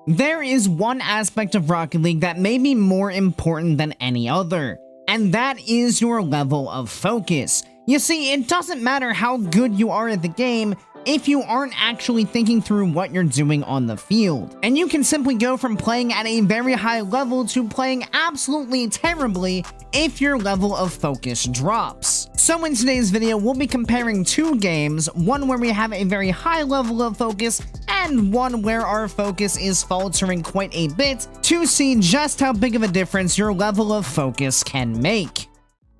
There is one aspect of Rocket League that may be more important than any other, and that is your level of focus. You see, it doesn't matter how good you are at the game if you aren't actually thinking through what you're doing on the field. And you can simply go from playing at a very high level to playing absolutely terribly if your level of focus drops. So in today's video, we'll be comparing two games, one where we have a very high level of focus and one where our focus is faltering quite a bit, to see just how big of a difference your level of focus can make.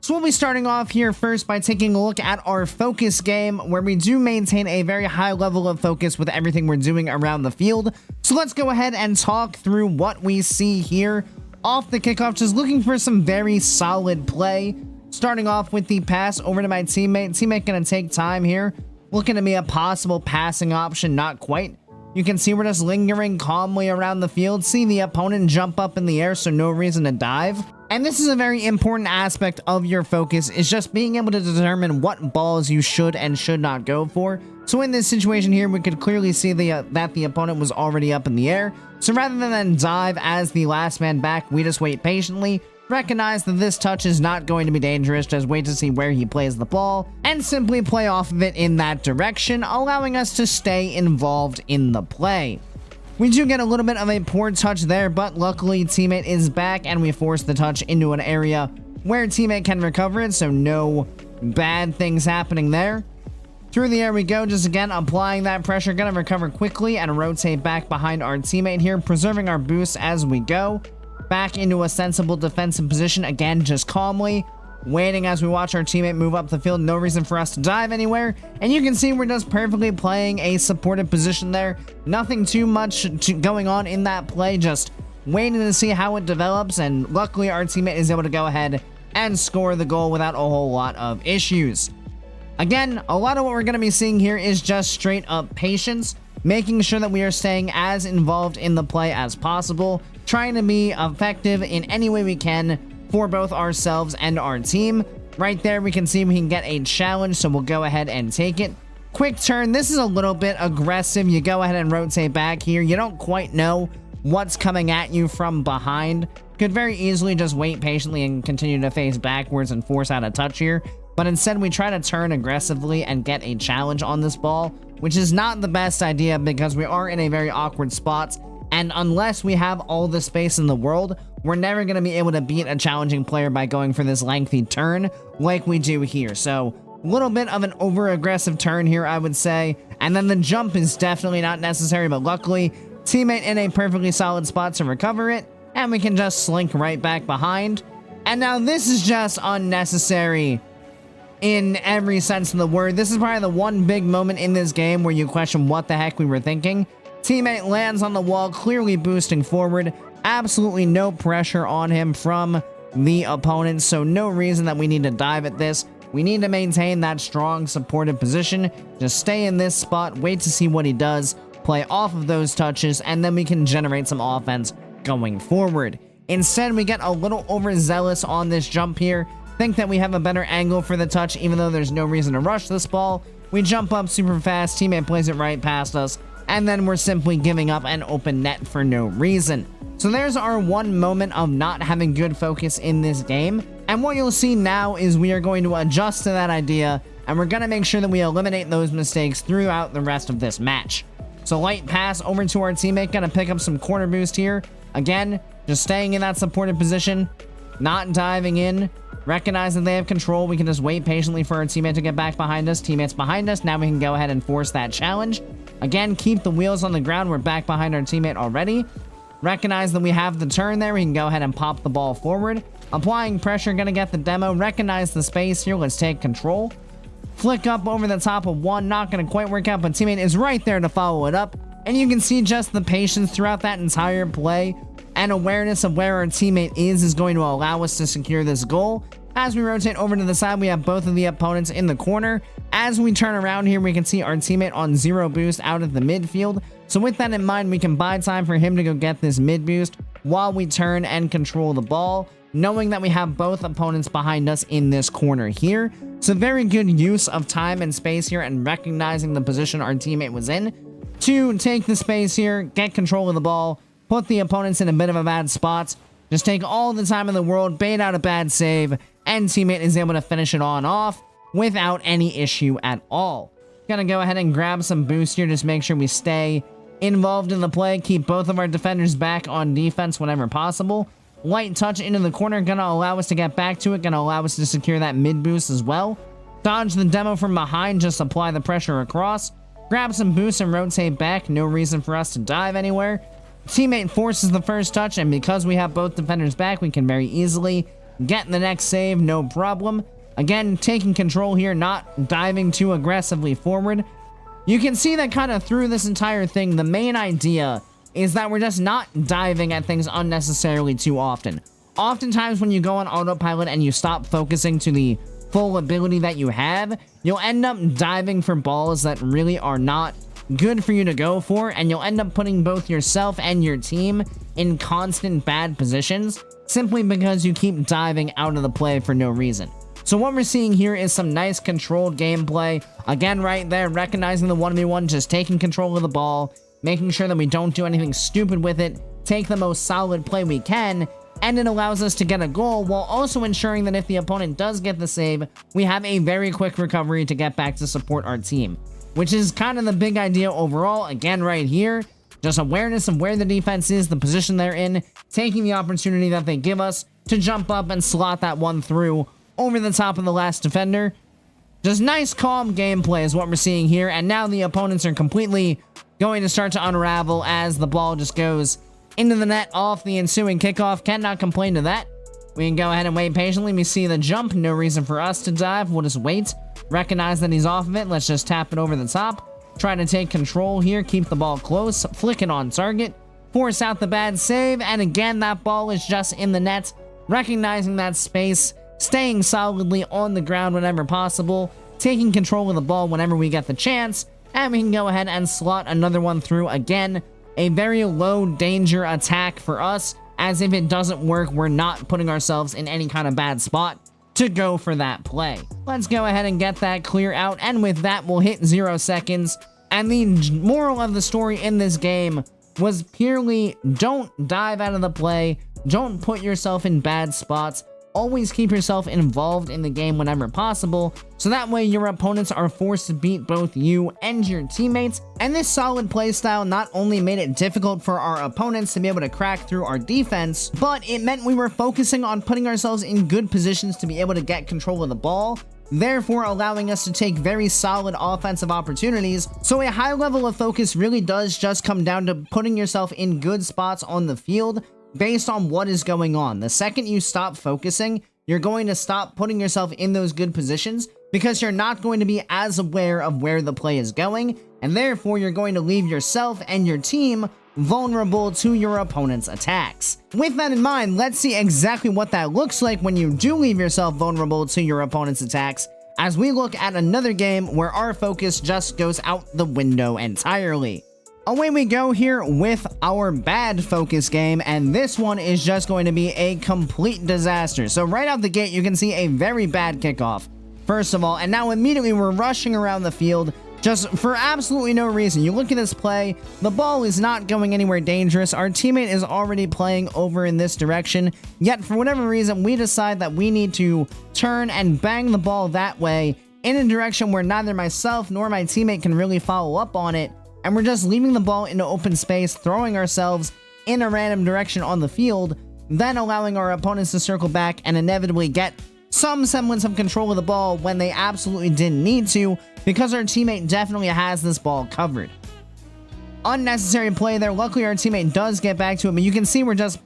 So we'll be starting off here first by taking a look at our focus game, where we do maintain a very high level of focus with everything we're doing around the field. So let's go ahead and talk through what we see here. Off the kickoff, just looking for some very solid play. Starting off with the pass over to my teammate. Teammate gonna take time here. Looking to be a possible passing option, not quite. You can see we're just lingering calmly around the field. See the opponent jump up in the air, so no reason to dive. And this is a very important aspect of your focus, is just being able to determine what balls you should and should not go for. So in this situation here, we could clearly see that the opponent was already up in the air. So rather than dive as the last man back, we just wait patiently, recognize that this touch is not going to be dangerous, just wait to see where he plays the ball, and simply play off of it in that direction, allowing us to stay involved in the play. We do get a little bit of a poor touch there, but luckily teammate is back and we force the touch into an area where teammate can recover it, so no bad things happening there. Through the air we go, just again applying that pressure, gonna recover quickly and rotate back behind our teammate here, preserving our boost as we go. Back into a sensible defensive position, again just calmly waiting as we watch our teammate move up the field. No reason for us to dive anywhere, and you can see we're just perfectly playing a supported position there. Nothing too much going on in that play, just waiting to see how it develops, and luckily our teammate is able to go ahead and score the goal without a whole lot of issues. Again, a lot of what we're going to be seeing here is just straight up patience, making sure that we are staying as involved in the play as possible, trying to be effective in any way we can for both ourselves and our team. Right there, we can see we can get a challenge, so we'll go ahead and take it. Quick turn. This is a little bit aggressive. You go ahead and rotate back here. You don't quite know what's coming at you from behind. Could very easily just wait patiently and continue to face backwards and force out a touch here. But instead, we try to turn aggressively and get a challenge on this ball, which is not the best idea because we are in a very awkward spot. And unless we have all the space in the world, we're never going to be able to beat a challenging player by going for this lengthy turn like we do here. So a little bit of an over-aggressive turn here, I would say. And then the jump is definitely not necessary, but luckily, teammate in a perfectly solid spot to recover it. And we can just slink right back behind. And now this is just unnecessary in every sense of the word. This is probably the one big moment in this game where you question what the heck we were thinking. Teammate lands on the wall, clearly boosting forward. Absolutely no pressure on him from the opponent, so no reason that we need to dive at this. We need to maintain that strong supportive position. Just stay in this spot, wait to see what he does, play off of those touches, and then we can generate some offense going forward. Instead, we get a little overzealous on this jump here. Think that we have a better angle for the touch, even though there's no reason to rush this ball. We jump up super fast, teammate plays it right past us, and then we're simply giving up an open net for no reason. So there's our one moment of not having good focus in this game. And what you'll see now is we are going to adjust to that idea, and we're going to make sure that we eliminate those mistakes throughout the rest of this match. So light pass over to our teammate, going to pick up some corner boost here. Again, just staying in that supported position, not diving in. Recognize that they have control. We can just wait patiently for our teammate to get back behind us. Teammate's behind us. Now we can go ahead and force that challenge. Again, keep the wheels on the ground. We're back behind our teammate already. Recognize that we have the turn there. We can go ahead and pop the ball forward. Applying pressure, gonna get the demo. Recognize the space here. Let's take control. Flick up over the top of one. Not gonna quite work out, but teammate is right there to follow it up. And you can see just the patience throughout that entire play and awareness of where our teammate is going to allow us to secure this goal. As we rotate over to the side, we have both of the opponents in the corner. As we turn around here, we can see our teammate on 0 boost out of the midfield. So with that in mind, we can buy time for him to go get this mid boost while we turn and control the ball, knowing that we have both opponents behind us in this corner here. So very good use of time and space here and recognizing the position our teammate was in to take the space here, get control of the ball, put the opponents in a bit of a bad spot. Just take all the time in the world, bait out a bad save, and teammate is able to finish it on off without any issue at all. Gonna go ahead and grab some boost here, just make sure we stay involved in the play, keep both of our defenders back on defense whenever possible. Light touch into the corner, gonna allow us to get back to it, gonna allow us to secure that mid boost as well. Dodge the demo from behind, just apply the pressure across. Grab some boost and rotate back, no reason for us to dive anywhere. Teammate forces the first touch, and because we have both defenders back, we can very easily get the next save, no problem. Again, taking control here, not diving too aggressively forward. You can see that kind of through this entire thing, the main idea is that we're just not diving at things unnecessarily too often. Oftentimes when you go on autopilot and you stop focusing to the full ability that you have, you'll end up diving for balls that really are not good for you to go for, and you'll end up putting both yourself and your team in constant bad positions simply because you keep diving out of the play for no reason. So what we're seeing here is some nice controlled gameplay. Again, right there, recognizing the 1v1, just taking control of the ball, making sure that we don't do anything stupid with it, take the most solid play we can, and it allows us to get a goal while also ensuring that if the opponent does get the save, we have a very quick recovery to get back to support our team, which is kind of the big idea overall. Again, right here, just awareness of where the defense is, the position they're in, taking the opportunity that they give us to jump up and slot that one through over the top of the last defender. Just nice, calm gameplay is what we're seeing here, and now the opponents are completely going to start to unravel as the ball just goes into the net off the ensuing kickoff. Cannot complain to that. We can go ahead and wait patiently. We see the jump, no reason for us to dive. We'll just wait, recognize that he's off of it. Let's just tap it over the top. Try to take control here, keep the ball close, flick it on target, force out the bad save, and again, that ball is just in the net. Recognizing that space, staying solidly on the ground whenever possible, taking control of the ball whenever we get the chance, and we can go ahead and slot another one through. Again, a very low danger attack for us, as if it doesn't work, we're not putting ourselves in any kind of bad spot to go for that play. Let's go ahead and get that clear out, and with that, we'll hit 0 seconds. And the moral of the story in this game was purely don't dive out of the play, don't put yourself in bad spots, always keep yourself involved in the game whenever possible, so that way your opponents are forced to beat both you and your teammates. And this solid playstyle not only made it difficult for our opponents to be able to crack through our defense, but it meant we were focusing on putting ourselves in good positions to be able to get control of the ball, therefore allowing us to take very solid offensive opportunities. So a high level of focus really does just come down to putting yourself in good spots on the field based on what is going on. The second you stop focusing, you're going to stop putting yourself in those good positions because you're not going to be as aware of where the play is going, and therefore you're going to leave yourself and your team vulnerable to your opponent's attacks. With that in mind, let's see exactly what that looks like when you do leave yourself vulnerable to your opponent's attacks, as we look at another game where our focus just goes out the window entirely. Away we go here with our bad focus game, and this one is just going to be a complete disaster. So right out the gate, you can see a very bad kickoff, first of all, and now immediately we're rushing around the field just for absolutely no reason. You look at this play, the ball is not going anywhere dangerous. Our teammate is already playing over in this direction, yet for whatever reason, we decide that we need to turn and bang the ball that way in a direction where neither myself nor my teammate can really follow up on it. And we're just leaving the ball into open space, throwing ourselves in a random direction on the field, then allowing our opponents to circle back and inevitably get some semblance of control of the ball when they absolutely didn't need to, because our teammate definitely has this ball covered. Unnecessary play there. Luckily, our teammate does get back to it, but you can see we're just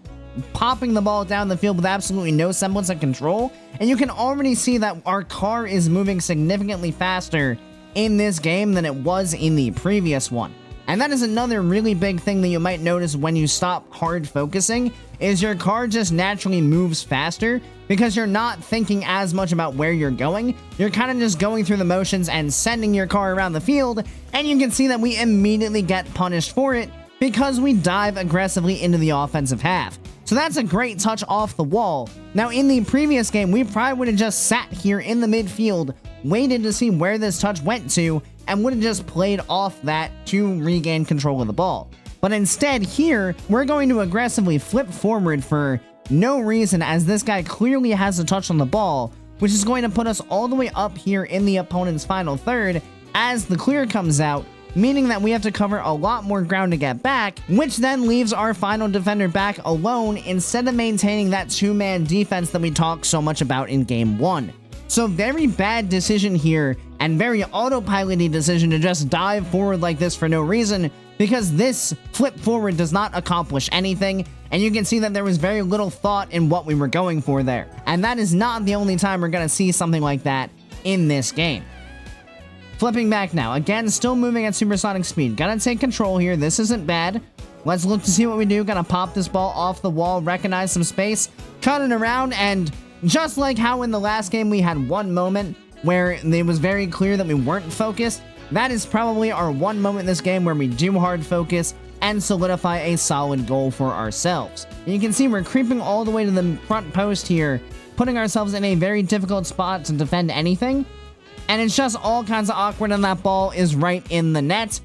popping the ball down the field with absolutely no semblance of control, and you can already see that our car is moving significantly faster in this game than it was in the previous one. And that is another really big thing that you might notice when you stop hard focusing, is your car just naturally moves faster because you're not thinking as much about where you're going. You're kind of just going through the motions and sending your car around the field, and you can see that we immediately get punished for it because we dive aggressively into the offensive half. So that's a great touch off the wall. Now in the previous game, we probably would have just sat here in the midfield, waited to see where this touch went to, and would have just played off that to regain control of the ball. But instead here, we're going to aggressively flip forward for no reason, as this guy clearly has a touch on the ball, which is going to put us all the way up here in the opponent's final third as the clear comes out, meaning that we have to cover a lot more ground to get back, which then leaves our final defender back alone instead of maintaining that two-man defense that we talked so much about in game 1. So very bad decision here, and very autopilot-y decision to just dive forward like this for no reason, because this flip forward does not accomplish anything, and you can see that there was very little thought in what we were going for there. And that is not the only time we're going to see something like that in this game. Flipping back now, again, still moving at supersonic speed. Gotta take control here, this isn't bad. Let's look to see what we do. Gotta pop this ball off the wall, recognize some space, cut it around, and just like how in the last game we had one moment where it was very clear that we weren't focused, that is probably our one moment in this game where we do hard focus and solidify a solid goal for ourselves. And you can see we're creeping all the way to the front post here, putting ourselves in a very difficult spot to defend anything. And it's just all kinds of awkward, and that ball is right in the net,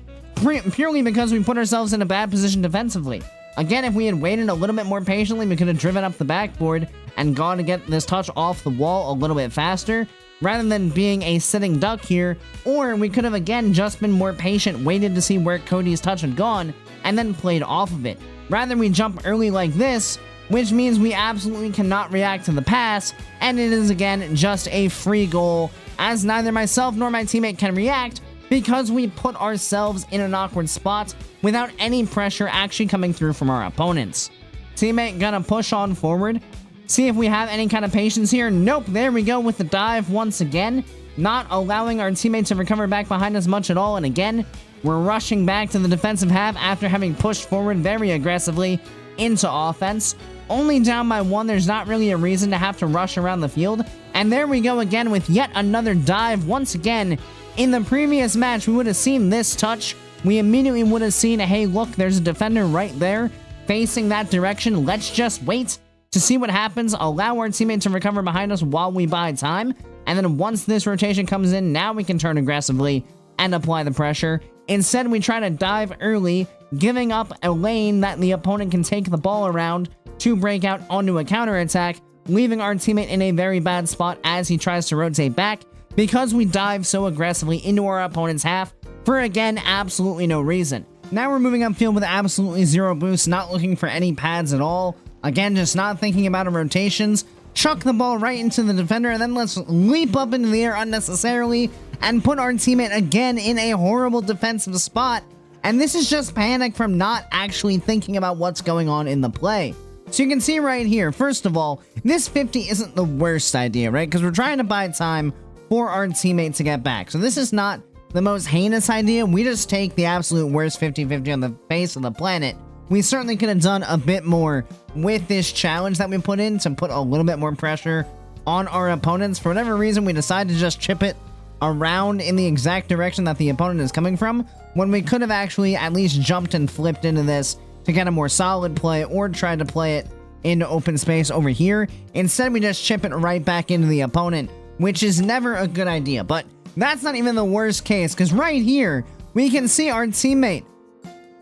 purely because we put ourselves in a bad position defensively. Again, if we had waited a little bit more patiently, we could have driven up the backboard and gone to get this touch off the wall a little bit faster, rather than being a sitting duck here. Or we could have, again, just been more patient, waited to see where Cody's touch had gone, and then played off of it. Rather, we jump early like this, which means we absolutely cannot react to the pass, and it is, again, just a free goal, as neither myself nor my teammate can react because we put ourselves in an awkward spot without any pressure actually coming through from our opponents. Teammate gonna push on forward, see if we have any kind of patience here. Nope, there we go with the dive once again, not allowing our teammate to recover back behind us much at all, and again, we're rushing back to the defensive half after having pushed forward very aggressively into offense. Only down by 1, there's not really a reason to have to rush around the field. And there we go again with yet another dive. Once again, in the previous match, we would have seen this touch. We immediately would have seen, hey, look, there's a defender right there facing that direction. Let's just wait to see what happens. Allow our teammate to recover behind us while we buy time. And then once this rotation comes in, now we can turn aggressively and apply the pressure. Instead, we try to dive early, giving up a lane that the opponent can take the ball around to break out onto a counterattack, leaving our teammate in a very bad spot as he tries to rotate back because we dive so aggressively into our opponent's half for, again, absolutely no reason. Now we're moving upfield with absolutely zero boost, not looking for any pads at all. Again, just not thinking about our rotations. Chuck the ball right into the defender, and then let's leap up into the air unnecessarily and put our teammate again in a horrible defensive spot. And this is just panic from not actually thinking about what's going on in the play. So you can see right here, first of all, this 50 isn't the worst idea, right? Because we're trying to buy time for our teammate to get back. So this is not the most heinous idea. We just take the absolute worst 50-50 on the face of the planet. We certainly could have done a bit more with this challenge that we put in to put a little bit more pressure on our opponents. For whatever reason, we decided to just chip it around in the exact direction that the opponent is coming from, when we could have actually at least jumped and flipped into this to get a more solid play, or try to play it into open space over here. Instead, we just chip it right back into the opponent, which is never a good idea. But that's not even the worst case, because right here, we can see our teammate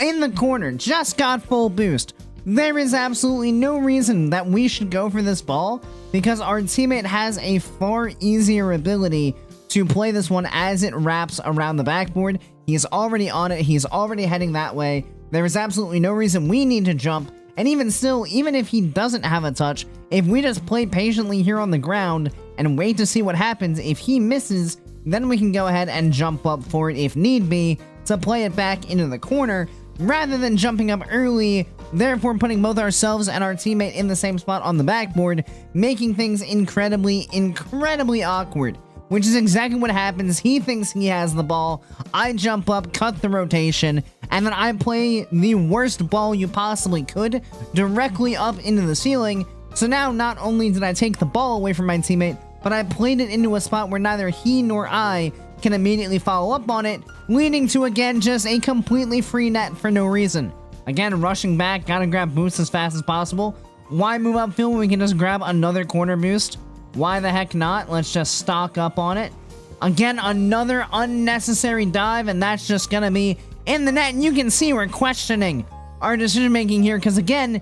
in the corner just got full boost. There is absolutely no reason that we should go for this ball, because our teammate has a far easier ability to play this one as it wraps around the backboard. He's already on it. He's already heading that way. There is absolutely no reason we need to jump. And even still, even if he doesn't have a touch, if we just play patiently here on the ground and wait to see what happens, if he misses, then we can go ahead and jump up for it if need be to play it back into the corner, rather than jumping up early, therefore putting both ourselves and our teammate in the same spot on the backboard, making things incredibly awkward. Which is exactly what happens. He thinks he has the ball, I jump up, cut the rotation, and then I play the worst ball you possibly could directly up into the ceiling. So now not only did I take the ball away from my teammate, but I played it into a spot where neither he nor I can immediately follow up on it, leading to, again, just a completely free net for no reason. Again, rushing back, gotta grab boost as fast as possible. Why move upfield when we can just grab another corner boost? Why the heck not? Let's just stock up on it. Again, another unnecessary dive, and that's just gonna be in the net. And you can see we're questioning our decision making here, because again,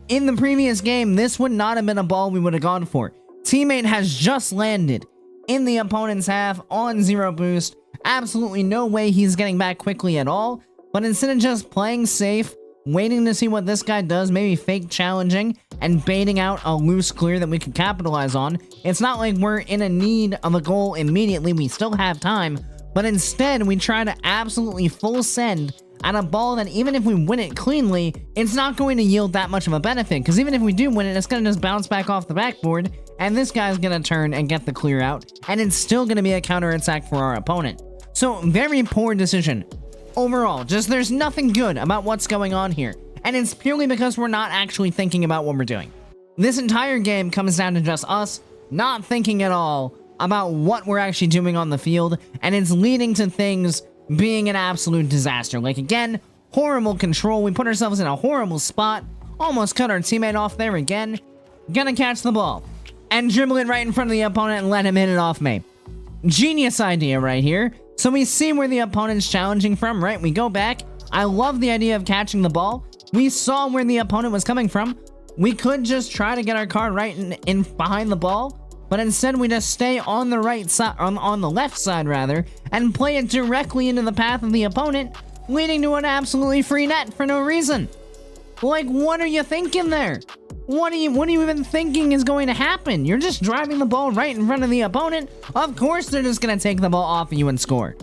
in the previous game, this would not have been a ball we would have gone for. Teammate has just landed in the opponent's half on 0 boost. Absolutely no way he's getting back quickly at all. But instead of just playing safe, waiting to see what this guy does, maybe fake challenging and baiting out a loose clear that we could capitalize on, it's not like we're in a need of a goal immediately. We still have time. But instead, we try to absolutely full send at a ball that even if we win it cleanly, it's not going to yield that much of a benefit, because even if we do win it, it's going to just bounce back off the backboard, and this guy's going to turn and get the clear out, and it's still going to be a counterattack for our opponent. So, very poor decision. Overall, just there's nothing good about what's going on here, and it's purely because we're not actually thinking about what we're doing. This entire game comes down to just us not thinking at all about what we're actually doing on the field, and it's leading to things being an absolute disaster. Like, again, horrible control. We put ourselves in a horrible spot. Almost cut our teammate off there again. Gonna catch the ball and dribble it right in front of the opponent and let him hit it off me. Genius idea right here. So we see where the opponent's challenging from, right? We go back. I love the idea of catching the ball. We saw where the opponent was coming from. We could just try to get our card right in behind the ball, but instead we just stay on the right side, on the left side rather, and play it directly into the path of the opponent, leading to an absolutely free net for no reason. Like, what are you thinking there? What are you even thinking is going to happen? You're just driving the ball right in front of the opponent. Of course they're just gonna take the ball off of you and score.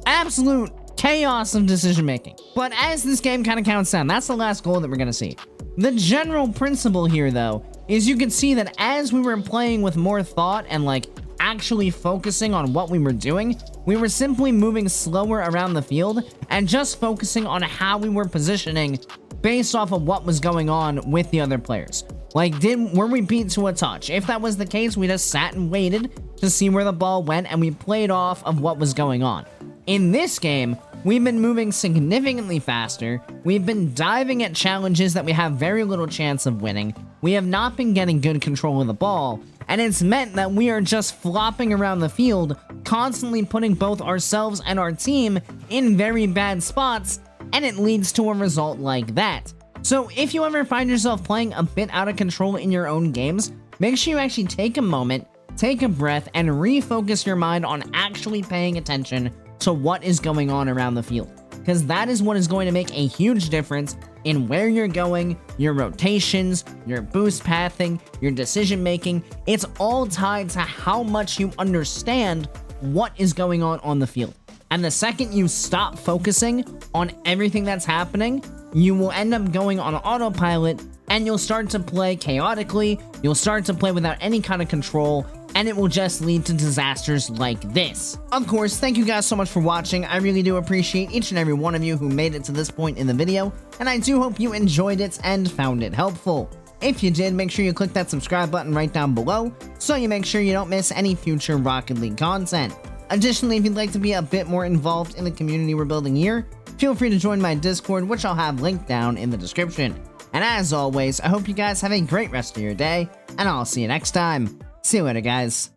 Absolute chaos of decision making. But as this game kind of counts down, that's the last goal that we're gonna see. The general principle here, though, is you can see that as we were playing with more thought and like actually focusing on what we were doing, we were simply moving slower around the field and just focusing on how we were positioning based off of what was going on with the other players. Like, were we beat to a touch? If that was the case, we just sat and waited to see where the ball went, and we played off of what was going on. In this game, we've been moving significantly faster. We've been diving at challenges that we have very little chance of winning. We have not been getting good control of the ball, and it's meant that we are just flopping around the field, constantly putting both ourselves and our team in very bad spots, and it leads to a result like that. So if you ever find yourself playing a bit out of control in your own games, make sure you actually take a moment, take a breath, and refocus your mind on actually paying attention to what is going on around the field, because that is what is going to make a huge difference in where you're going, your rotations, your boost pathing, your decision making. It's all tied to how much you understand what is going on the field. And the second you stop focusing on everything that's happening, you will end up going on autopilot, and you'll start to play chaotically, you'll start to play without any kind of control, and it will just lead to disasters like this. Of course, thank you guys so much for watching. I really do appreciate each and every one of you who made it to this point in the video, and I do hope you enjoyed it and found it helpful. If you did, make sure you click that subscribe button right down below, so you make sure you don't miss any future Rocket League content. Additionally, if you'd like to be a bit more involved in the community we're building here, feel free to join my Discord, which I'll have linked down in the description. And as always, I hope you guys have a great rest of your day, and I'll see you next time. See you later, guys.